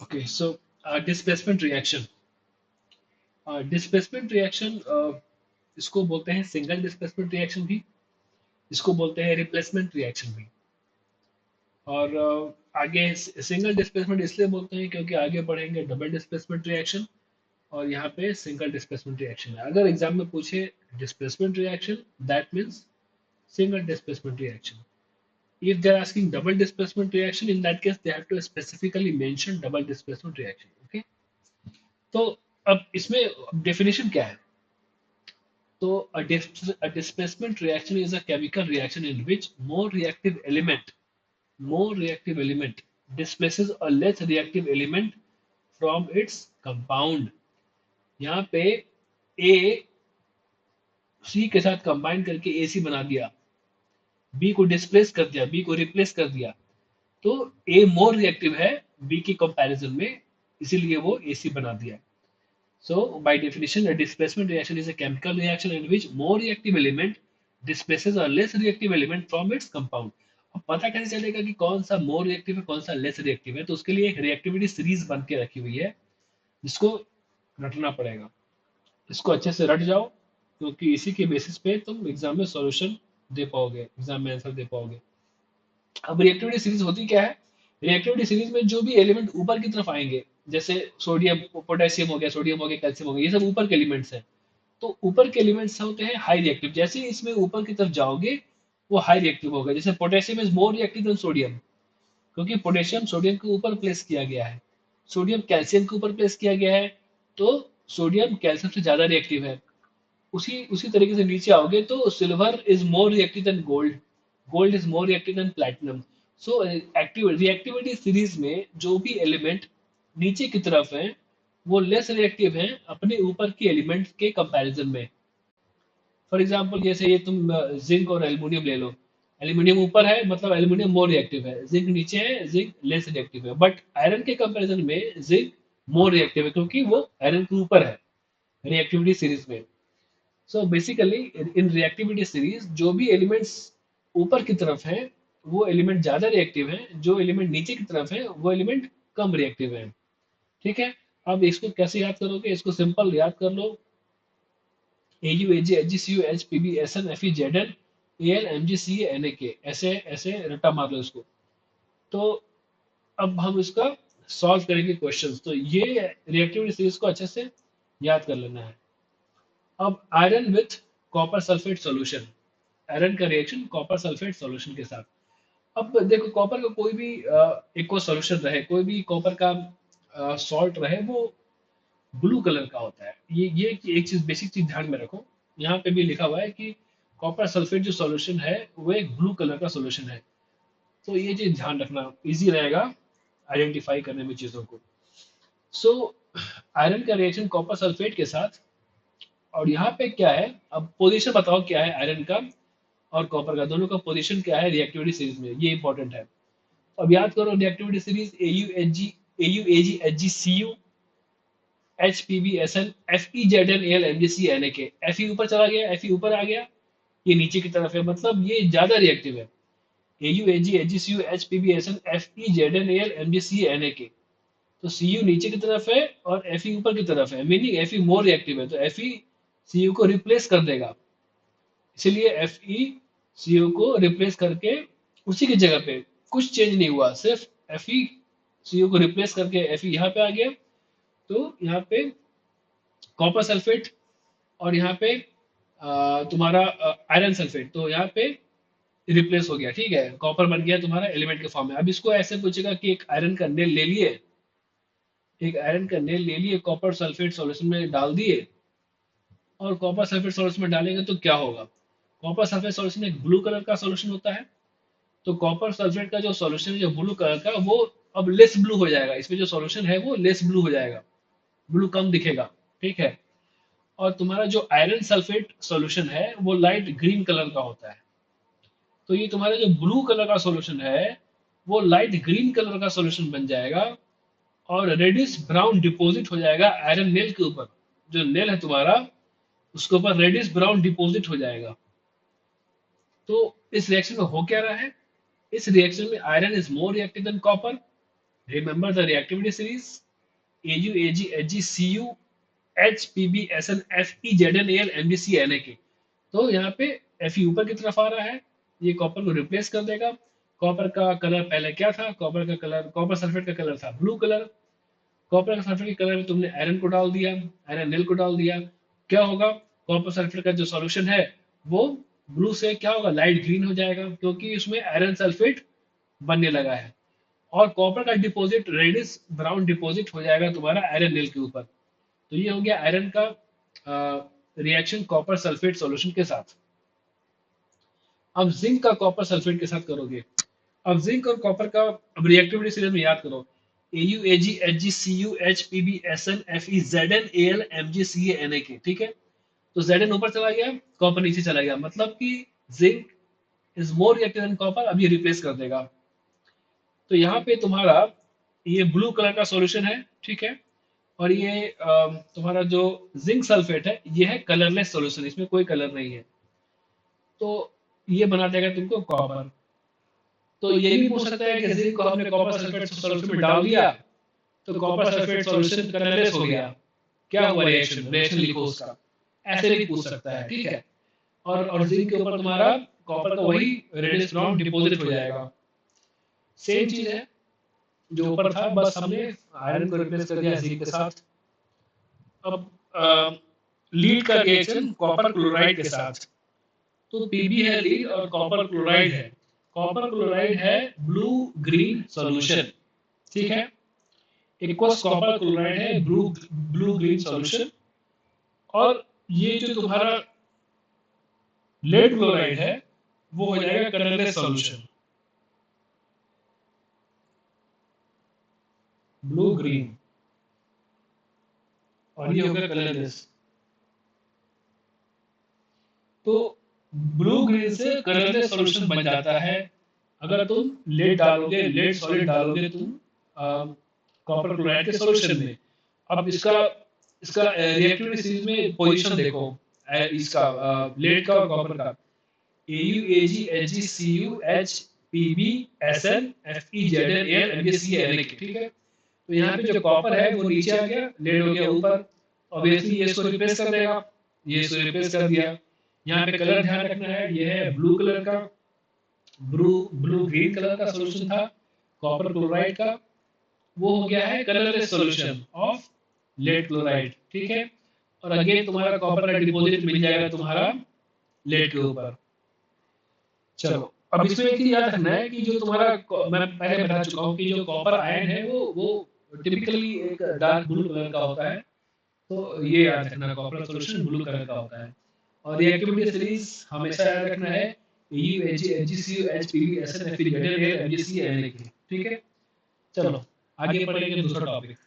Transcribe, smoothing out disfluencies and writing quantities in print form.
Okay, so displacement reaction. Displacement reaction इसको बोलते हैं सिंगल डिस्प्लेसमेंट रिएक्शन भी, इसको बोलते हैं रिप्लेसमेंट रिएक्शन भी। और आगे सिंगल डिस्प्लेसमेंट इसलिए बोलते हैं क्योंकि आगे बढ़ेंगे डबल डिस्प्लेसमेंट रिएक्शन, और यहाँ पे सिंगल डिस्प्लेसमेंट रिएक्शन है। अगर एग्जाम में पूछे displacement reaction, that means single displacement reaction. If they're asking double displacement reaction, in that case they have to specifically mention double displacement reaction. Okay, तो अब इसमें definition क्या है? So a displacement reaction is a chemical reaction in which more reactive element displaces a less reactive element from its compound. यहाँ पे A C के साथ combine करके AC बना दिया, B को डिस्प्लेस कर दिया, B को रिप्लेस कर दिया, तो A मोर रिएक्टिव है B की कंपैरिजन में, इसीलिए वो AC बना दिया। So by definition, a displacement reaction is a chemical reaction in which more reactive element displaces a less reactive element from its compound. अब पता कैसे चलेगा कि कौन सा मोर रिएक्टिव है कौन सा लेस रिएक्टिव है? तो उसके लिए एक रिएक्टिविटी सीरीज बन के रखी हुई है, जिसको रटना पड़ेगा। इसको अच्छे से रट जाओ, क्योंकि इसी के बेसिस पे तुम एग्जाम में सॉल्यूशन दे पाओगे, एग्जाम में आंसर दे पाओगे। अब रिएक्टिविटी सीरीज होती क्या है? रिएक्टिविटी सीरीज में जो भी एलिमेंट ऊपर की तरफ आएंगे, जैसे सोडियम पोटेशियम हो गया, सोडियम हो गया, कैल्शियम हो गया, ये सब ऊपर के एलिमेंट्स हैं। तो ऊपर के एलिमेंट्स होते हैं हाई रिएक्टिव, जैसे ही इसमें ऊपर की तरफ जाओगे वो हाई रिएक्टिव होगा। जैसे potassium is more reactive than sodium, क्योंकि पोटेशियम सोडियम के ऊपर प्लेस किया गया है, सोडियम कैल्शियम के ऊपर प्लेस किया गया है, तो सोडियम कैल्शियम से ज्यादा रिएक्टिव है। उसी उसी तरीके से नीचे आओगे तो silver is more reactive than gold, gold is more reactive than platinum. So active reactivity series में जो भी एलिमेंट नीचे की तरफ है वो लेस रिएक्टिव है अपने ऊपर के एलिमेंट के कंपैरिजन में। फॉर एग्जांपल जैसे ये तुम जिंक और एल्युमिनियम ले लो, एल्युमिनियम ऊपर है मतलब एल्युमिनियम मोर रिएक्टिव है, जिंक नीचे है जिंक लेस रिएक्टिव है। बट आयरन के कंपैरिजन में जिंक मोर रिएक्टिव है क्योंकि वो आयरन के ऊपर है रिएक्टिविटी सीरीज में। सो बेसिकली इन रिएक्टिविटी सीरीज जो भी एलिमेंट्स ऊपर की तरफ हैं वो एलिमेंट ज्यादा रिएक्टिव है, जो एलिमेंट नीचे की तरफ है वो एलिमेंट कम रिएक्टिव है। ठीक है, अब इसको कैसे याद करोगे? इसको सिंपल याद कर लो, A U A G H G C U H P B S N F E Z N A L M G C N A K, ऐसे ऐसे रट्टा मार लो इसको। तो अब हम इसका सॉल्व करेंगे क्वेश्चंस। तो ये रिएक्टिविटी सीरीज को अच्छे से याद कर लेना है। अब iron with copper sulphate solution, iron का रिएक्शन कॉपर सल्फेट सॉल्यूशन के साथ। अब देखो कॉपर का कोई भी एक्वा सॉल्यूशन रहे, कोई भी कॉपर का सॉल्ट रहे, वो ब्लू कलर का होता है। ये एक चीज बेसिक चीज ध्यान में रखो, यहाँ पे भी लिखा हुआ है कि कॉपर सल्फेट जो सॉल्यूशन है वो एक ब्लू कलर का सॉल्यूशन है। तो ये चीज ध्यान रखना, इजी रहेगा आइडेंटिफाई करने में चीजों को। सो आयरन का रिएक्शन कॉपर सल्फेट के साथ, और यहाँ पे क्या है, अब पोजीशन बताओ क्या है आयरन का और कॉपर का, दोनों का पोजीशन क्या है रिएक्टिविटी सीरीज में, ये इंपॉर्टेंट है। अब याद करो reactivity series A U A G H G C U H P B S N F E Z N L M G C N A K. F ई ऊपर चला गया, एफ ई ऊपर आ गया, ये नीचे की तरफ है, मतलब ये ज्यादा रिएक्टिव है। A U A G H G C U H P B S N F E Z N L M G C N A K. तो सी यू नीचे की तरफ है और एफ ई ऊपर की तरफ है, meaning F E more reactive है, तो एफ ई सी यू को रिप्लेस कर देगा। इसीलिए एफ ई सी यू को रिप्लेस करके उसी की जगह पे कुछ चेंज नहीं हुआ, सिर्फ एफ ई सी यू को रिप्लेस करके एफ ई यहाँ पे आ गया। तो यहाँ पे कॉपर सल्फेट और यहाँ पे तुम्हारा आयरन सल्फेट, तो यहाँ पे रिप्लेस हो गया। ठीक है, कॉपर बन गया तुम्हारा एलिमेंट के फॉर्म में। अब इसको ऐसे पूछेगा कि एक आयरन का नेल ले लिए, एक आयरन का नेल ले लिए, कॉपर सल्फेट सॉल्यूशन में डाल दिए, और कॉपर सल्फेट सॉल्यूशन में डालेंगे तो क्या होगा? कॉपर सल्फेट सॉल्यूशन एक ब्लू कलर का सॉल्यूशन होता है, तो कॉपर सल्फेट का जो सॉल्यूशन है जो ब्लू कलर का, वो अब लेस ब्लू हो जाएगा, इसमें जो सॉल्यूशन है वो लेस ब्लू हो जाएगा, ब्लू कम दिखेगा। ठीक है, और तुम्हारा जो आयरन सल्फेट सॉल्यूशन है वो लाइट ग्रीन कलर का होता है। तो ये तुम्हारा जो ब्लू कलर का सॉल्यूशन है वो लाइट ग्रीन कलर का सॉल्यूशन बन जाएगा, और रेडिश ब्राउन डिपॉजिट हो जाएगा आयरन नेल के ऊपर। जो नेल है तुम्हारा उसके ऊपर रेडिश ब्राउन डिपॉजिट हो जाएगा। तो इस रिएक्शन में हो क्या रहा है? इस रिएक्शन में iron is more reactive than copper, Remember the reactivity series AU, AG, HG, CU, H, PB, SN, FE, ZN, AL, MgC, NaK। तो यहाँ पे Fe ऊपर की तरफ आ रहा है, ये कॉपर को रिप्लेस कर देगा। कॉपर का कलर पहले क्या था? कॉपर का कलर, कॉपर सल्फेट का कलर था ब्लू कलर। कॉपर सल्फेट के कलर में तुमने आयरन को डाल दिया, आयरन नील को डाल दिया, क्या होगा? कॉपर सल्फेट का जो सॉल्यूशन है वो ब्लू से क्या होगा? लाइट ग्रीन हो जाएगा, क्योंकि उसमें आयरन सल्फेट बनने लगा है। और कॉपर का डिपॉजिट रेडिश ब्राउन डिपॉजिट हो जाएगा तुम्हारा आयरन नील के ऊपर। तो ये हो गया आयरन का रिएक्शन कॉपर सल्फेट सॉल्यूशन के साथ। अब जिंक का कॉपर सल्फेट के साथ करोगे। अब जिंक और कॉपर का अब रिएक्टिविटी सीरीज में याद करो, AU, AG, HG, CU, H, PB, SN, FE, ZN, AL, MG, CA, NaK। ठीक है, तो Zn ऊपर चला गया, कॉपर नीचे चला गया, मतलब कि zinc is more reactive than copper, अब ये रिप्लेस कर देगा। तो यहाँ पे तुम्हारा ये ब्लू कलर का सॉल्यूशन है, ठीक है। और ये तुम्हारा जो जिंक सल्फेट है ये है कलरलेस सॉल्यूशन, इसमें कोई कलर नहीं है। तो ये बना देगा तुमको कॉपर। तो ये भी पूछ सकता है कि जिंक को हमने कॉपर सल्फेट सॉल्यूशन में डाल दिया तो कॉपर सल्फेट सॉल्यूशन कलरलेस हो गया, क्या हुआ रिएक्शन? रिएक्शन लिखो उसका, ऐसे भी पूछ सकता है, ठीक है। और जिंक के ऊपर तुम्हारा कॉपर का वही रेडियस ब्राउन डिपॉजिट हो जाएगा। सेम चीज है जो ऊपर था, बस हमने आयरन को रिप्लेस कर दिया जिंक के साथ। अब लीड का रिएक्शन कॉपर क्लोराइड के साथ। तो पीबी है लीड और कॉपर क्लोराइड है। कॉपर क्लोराइड है ब्लू ग्रीन सॉल्यूशन, ठीक है। एक्वस कॉपर क्लोराइड है ब्लू ब्लू ग्रीन सॉल्यूशन। और ये जो तुम्हारा लेड क्लोराइड है वो हो जाएगा कलरलेस सॉल्यूशन, ब्लू ग्रीन, और ये हो गया कलरलेस। तो ब्लू ग्रीन से कलरलेस सॉल्यूशन बन जाता है अगर तुम लेड डालोगे, लेड सॉलिड डालोगे तुम कॉपर क्लोराइड के सॉल्यूशन में। अब इसका इसका रिएक्टिविटी सीरीज में पोजीशन देखो, इसका लेड का और कॉपर का, AU, AG, HG, CU, H, PB, SN, FE, ZN, AL, MgC, NaK, ठीक है। तो यहाँ पे जो कॉपर है वो नीचे आ गया, लेड हो गया ऊपर। ऑब्वियसली ये इसको रिप्लेस कर देगा, ये इसको रिप्लेस कर दिया। यहाँ पे कलर ध्यान रखना है, ये है ब्लू कलर का, ब्लू ब्लू ग्रीन कलर का सॉल्यूशन था कॉपर क्लोराइड का, वो हो गया है colourless solution of lead chloride, ठीक है। और अगेन तुम्हारा कॉपर का डिपॉजिट मिल जाएगा तुम्हारा लेड के ऊपर। चलो, अब इसमें एक चीज याद रखना है कि जो तुम्हारा मैं पहले बता चुका हूँ कि जो कॉपर आयन है वो टिपिकली एक डार्क ब्लू कलर का होता है। तो ये याद रखना, कॉपर सॉल्यूशन ब्लू कलर का होता है। और रिएक्टिविटी सीरीज हमेशा याद रखना है, EU, AG, HgCU, H, PB, SN, Fe, ZN, AL, MgC, NaK, ठीक है। चलो आगे पढ़ेंगे दूसरा टॉपिक।